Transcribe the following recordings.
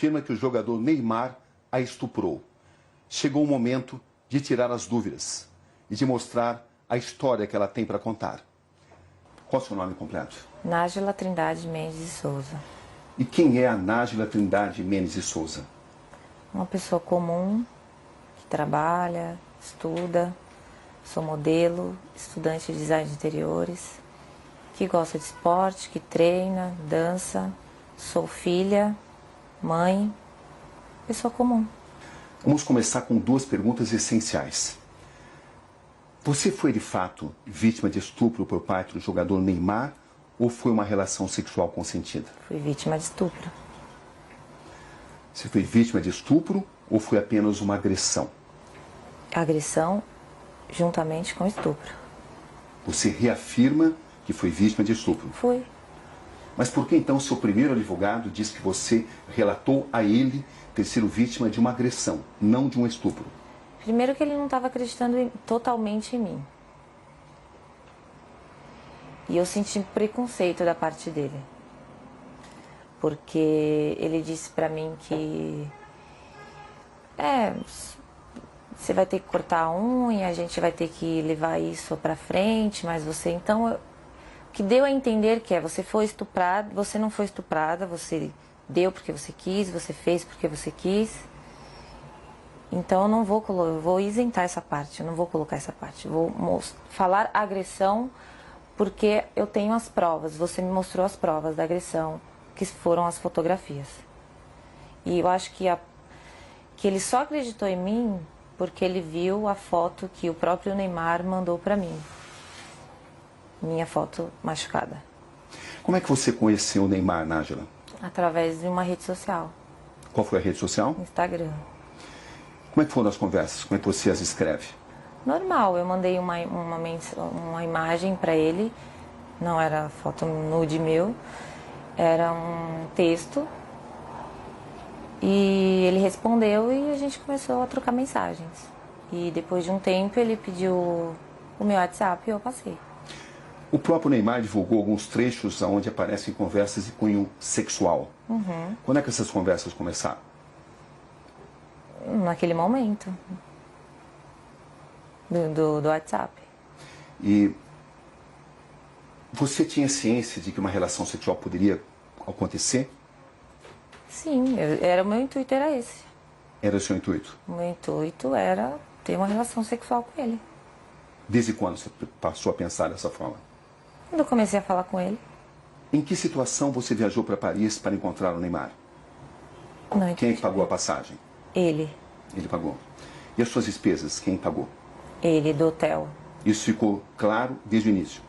afirma que o jogador Neymar a estuprou. Chegou o momento de tirar as dúvidas e de mostrar a história que ela tem para contar. Qual é o seu nome completo? Nájila Trindade Mendes de Souza. E quem é a Nájila Trindade Mendes de Souza? Uma pessoa comum, que trabalha, estuda, sou modelo, estudante de design de interiores, que gosta de esporte, que treina, dança, sou filha, mãe, pessoa comum. Vamos começar com duas perguntas essenciais. Você foi de fato vítima de estupro por parte do jogador Neymar ou foi uma relação sexual consentida? Fui vítima de estupro. Você foi vítima de estupro ou foi apenas uma agressão? Agressão juntamente com estupro. Você reafirma que foi vítima de estupro? Fui. Mas por que então seu primeiro advogado diz que você relatou a ele ter sido vítima de uma agressão, não de um estupro? Primeiro que ele não estava acreditando totalmente em mim. E eu senti preconceito da parte dele. Porque ele disse pra mim que... você vai ter que cortar a unha, a gente vai ter que levar isso pra frente, mas você... Então, o que deu a entender que você foi estuprada, você não foi estuprada, você deu porque você quis, você fez porque você quis. Então, eu não vou eu vou isentar essa parte, eu não vou colocar essa parte. Vou falar agressão porque eu tenho as provas, você me mostrou as provas da agressão, que foram as fotografias. E eu acho que ele só acreditou em mim porque ele viu a foto que o próprio Neymar mandou pra mim. Minha foto machucada. Como é que você conheceu o Neymar, Nájila? Através de uma rede social. Qual foi a rede social? Instagram. Como é que foram as conversas? Como é que você as escreve? Normal, eu mandei uma imagem pra ele, não era foto nude meu, era um texto. E ele respondeu e a gente começou a trocar mensagens. E depois de um tempo ele pediu o meu WhatsApp e eu passei. O próprio Neymar divulgou alguns trechos onde aparecem conversas de cunho sexual. Uhum. Quando é que essas conversas começaram? Naquele momento. Do WhatsApp. E você tinha ciência de que uma relação sexual poderia acontecer? Sim, o meu intuito era esse. Era o seu intuito? O meu intuito era ter uma relação sexual com ele. Desde quando você passou a pensar dessa forma? Quando eu comecei a falar com ele. Em que situação você viajou para Paris para encontrar o Neymar? Não, quem é que pagou a passagem? Ele. Ele pagou. E as suas despesas, quem pagou? Ele, do hotel. Isso ficou claro desde o início?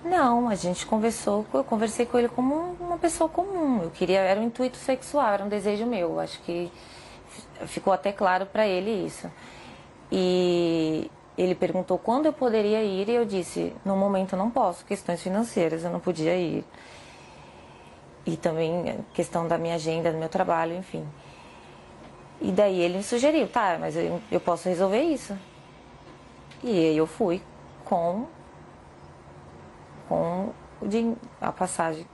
Não, a gente conversou, eu conversei com ele como uma pessoa comum. Era um intuito sexual, era um desejo meu. Acho que ficou até claro para ele isso. E ele perguntou quando eu poderia ir e eu disse, no momento eu não posso, questões financeiras, eu não podia ir. E também questão da minha agenda, do meu trabalho, enfim. E daí ele me sugeriu, tá, mas eu posso resolver isso. E aí eu fui com a passagem.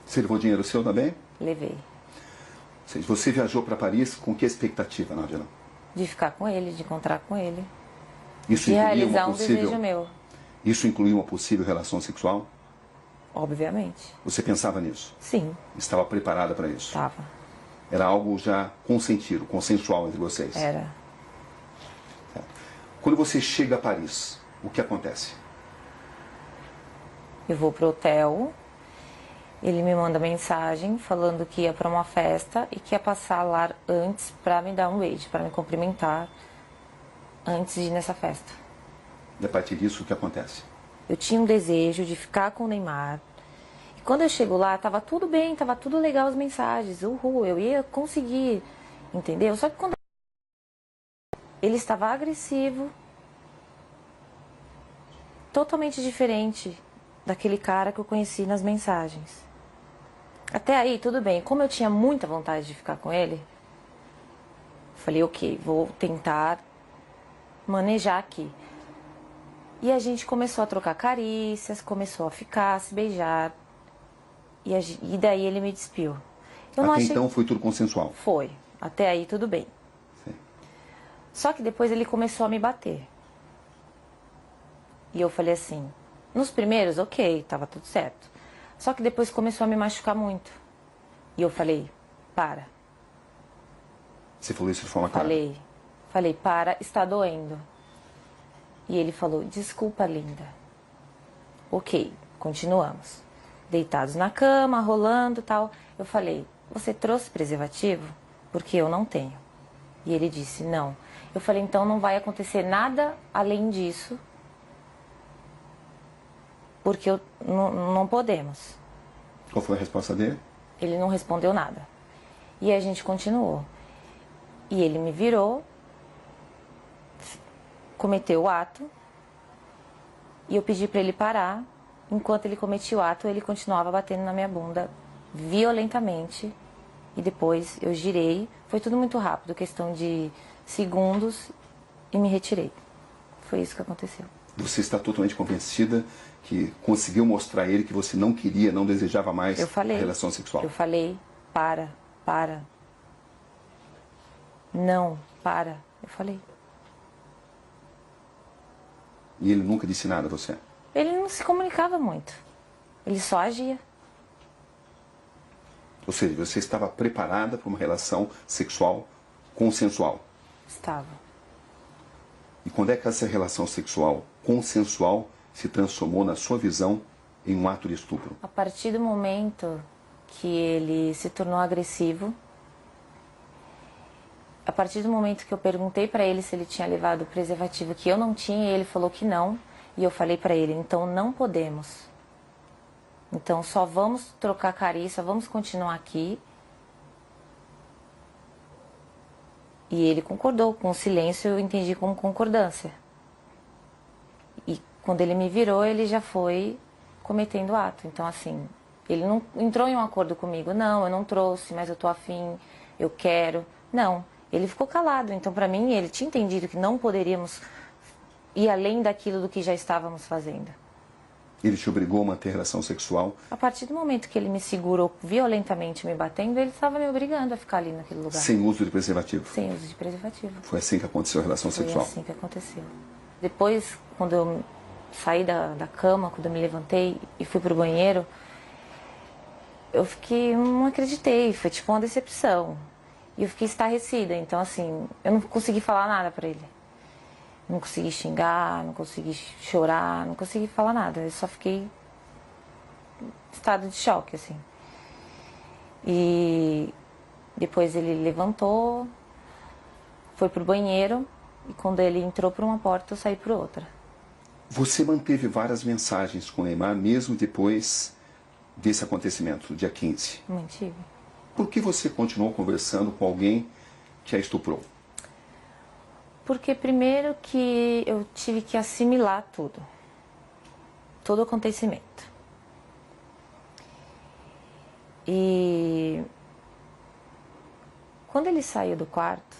Você levou dinheiro seu também? Levei. Ou seja, você viajou para Paris com que expectativa, Nájila? De ficar com ele, de encontrar com ele. Isso de realizar possível, desejo meu. Isso incluiu uma possível relação sexual? Obviamente. Você pensava nisso? Sim. Estava preparada para isso? Estava. Era algo já consentido, consensual entre vocês? Era. Quando você chega a Paris, o que acontece? Eu vou pro hotel, ele me manda mensagem falando que ia para uma festa e que ia passar lá antes para me dar um beijo, para me cumprimentar antes de ir nessa festa. E a partir disso, o que acontece? Eu tinha um desejo de ficar com o Neymar. E quando eu chego lá, tava tudo bem, tava tudo legal as mensagens. Uhul, eu ia conseguir, entendeu? Só que quando ele estava agressivo, totalmente diferente daquele cara que eu conheci nas mensagens. Até aí, tudo bem. Como eu tinha muita vontade de ficar com ele, falei, ok, vou tentar manejar aqui. E a gente começou a trocar carícias, começou a ficar, a se beijar. E daí ele me despiu. Até então foi tudo consensual? Foi. Até aí tudo bem. Sim. Só que depois ele começou a me bater. E eu falei assim, nos primeiros, ok, tava tudo certo. Só que depois começou a me machucar muito. E eu falei, para. Você falou isso de forma clara? Falei, para, está doendo. E ele falou, desculpa, linda. Ok, continuamos. Deitados na cama, rolando e tal. Eu falei, você trouxe preservativo? Porque eu não tenho. E ele disse, não. Eu falei, então não vai acontecer nada além disso. Porque não podemos. Qual foi a resposta dele? Ele não respondeu nada. E a gente continuou. E ele me virou, cometeu o ato, e eu pedi para ele parar. Enquanto ele cometia o ato, ele continuava batendo na minha bunda violentamente. E depois eu girei. Foi tudo muito rápido, questão de segundos, e me retirei. Foi isso que aconteceu. Você está totalmente convencida que conseguiu mostrar a ele que você não queria, não desejava mais a relação sexual? Eu falei, para. Não, para. Eu falei. E ele nunca disse nada a você? Ele não se comunicava muito. Ele só agia. Ou seja, você estava preparada para uma relação sexual consensual? Estava. E quando é que essa relação sexual consensual se transformou, na sua visão, em um ato de estupro? A partir do momento que ele se tornou agressivo, a partir do momento que eu perguntei para ele se ele tinha levado o preservativo, que eu não tinha, e ele falou que não, e eu falei para ele, então não podemos. Então só vamos trocar carinho, só vamos continuar aqui. E ele concordou, com o silêncio eu entendi como concordância. E quando ele me virou, ele já foi cometendo o ato. Então assim, ele não entrou em um acordo comigo, não, eu não trouxe, mas eu tô afim, eu quero. Não, ele ficou calado. Então para mim, ele tinha entendido que não poderíamos ir além daquilo do que já estávamos fazendo. Ele te obrigou a manter relação sexual? A partir do momento que ele me segurou violentamente me batendo, ele estava me obrigando a ficar ali naquele lugar. Sem uso de preservativo? Sem uso de preservativo. Foi assim que aconteceu a relação sexual? Foi assim que aconteceu. Depois, quando eu saí da cama, quando eu me levantei e fui pro banheiro, eu fiquei, não acreditei, foi tipo uma decepção. E eu fiquei estarrecida, então assim, eu não consegui falar nada pra ele. Não consegui xingar, não consegui chorar, não consegui falar nada. Eu só fiquei em estado de choque, assim. E depois ele levantou, foi pro banheiro, e quando ele entrou por uma porta, eu saí por outra. Você manteve várias mensagens com o Neymar, mesmo depois desse acontecimento, do dia 15? Mantive. Por que você continuou conversando com alguém que a estuprou? Porque primeiro que eu tive que assimilar tudo. Todo o acontecimento. E quando ele saiu do quarto,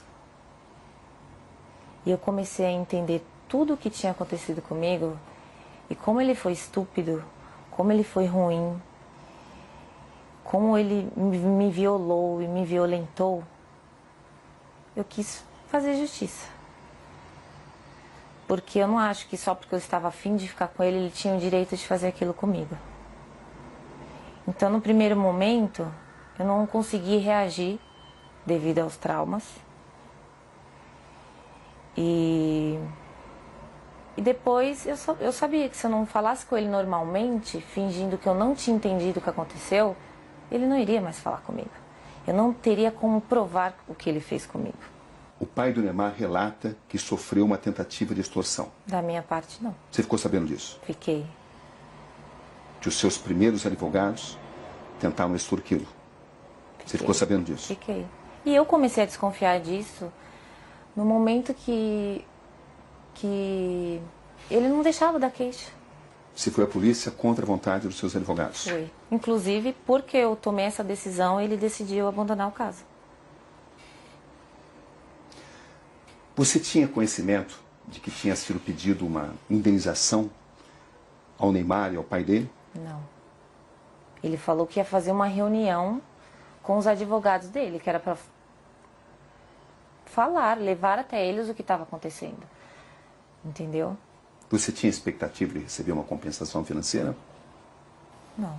e eu comecei a entender tudo o que tinha acontecido comigo, e como ele foi estúpido, como ele foi ruim, como ele me violou e me violentou, eu quis fazer justiça. Porque eu não acho que só porque eu estava afim de ficar com ele, ele tinha o direito de fazer aquilo comigo. Então, no primeiro momento, eu não consegui reagir devido aos traumas. E depois eu sabia que se eu não falasse com ele normalmente, fingindo que eu não tinha entendido o que aconteceu, ele não iria mais falar comigo. Eu não teria como provar o que ele fez comigo. O pai do Neymar relata que sofreu uma tentativa de extorsão. Da minha parte, não. Você ficou sabendo disso? Fiquei. Que os seus primeiros advogados tentaram extorquí-lo. Você ficou sabendo disso? Fiquei. E eu comecei a desconfiar disso no momento que ele não deixava dar queixa. Você foi à polícia contra a vontade dos seus advogados? Foi. Inclusive, porque eu tomei essa decisão, ele decidiu abandonar o caso. Você tinha conhecimento de que tinha sido pedido uma indenização ao Neymar e ao pai dele? Não. Ele falou que ia fazer uma reunião com os advogados dele, que era para falar, levar até eles o que estava acontecendo. Entendeu? Você tinha expectativa de receber uma compensação financeira? Não.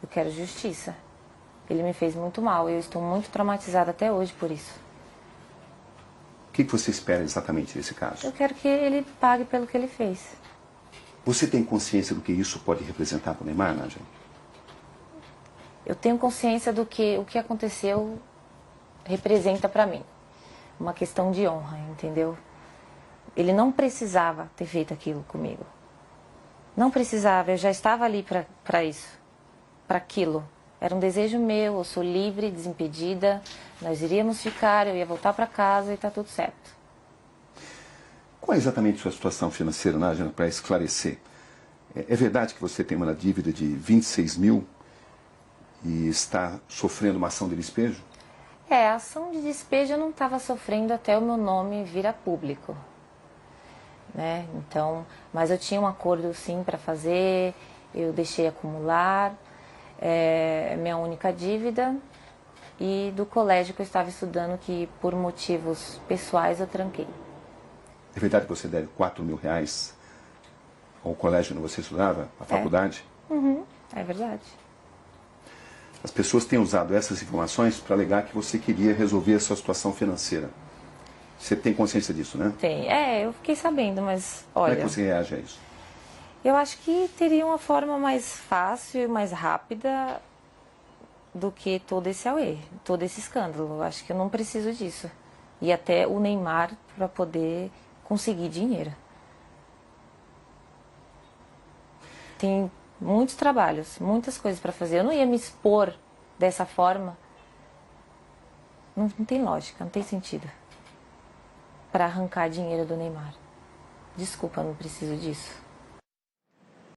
Eu quero justiça. Ele me fez muito mal e eu estou muito traumatizada até hoje por isso. O que você espera exatamente desse caso? Eu quero que ele pague pelo que ele fez. Você tem consciência do que isso pode representar para o Neymar, Nádia? Eu tenho consciência do que o que aconteceu representa para mim. Uma questão de honra, entendeu? Ele não precisava ter feito aquilo comigo. Não precisava, eu já estava ali para isso, para aquilo. Era um desejo meu, eu sou livre, desimpedida, nós iríamos ficar, eu ia voltar para casa e está tudo certo. Qual é exatamente a sua situação financeira, Nádia, para esclarecer? É verdade que você tem uma dívida de 26 mil e está sofrendo uma ação de despejo? A ação de despejo eu não estava sofrendo até o meu nome vir a público. Né? Então, mas eu tinha um acordo sim para fazer, eu deixei acumular, minha única dívida, e do colégio que eu estava estudando, que por motivos pessoais eu tranquei. É verdade que você deve 4 mil reais ao colégio onde você estudava, à faculdade? É verdade. As pessoas têm usado essas informações para alegar que você queria resolver a sua situação financeira. Você tem consciência disso, né? Tem. Eu fiquei sabendo, mas olha... Como é que você reage a isso? Eu acho que teria uma forma mais fácil e mais rápida do que todo esse auê, todo esse escândalo. Eu acho que eu não preciso disso. E até o Neymar para poder conseguir dinheiro. Tem muitos trabalhos, muitas coisas para fazer. Eu não ia me expor dessa forma. Não tem lógica, não tem sentido. Para arrancar dinheiro do Neymar. Desculpa, não preciso disso.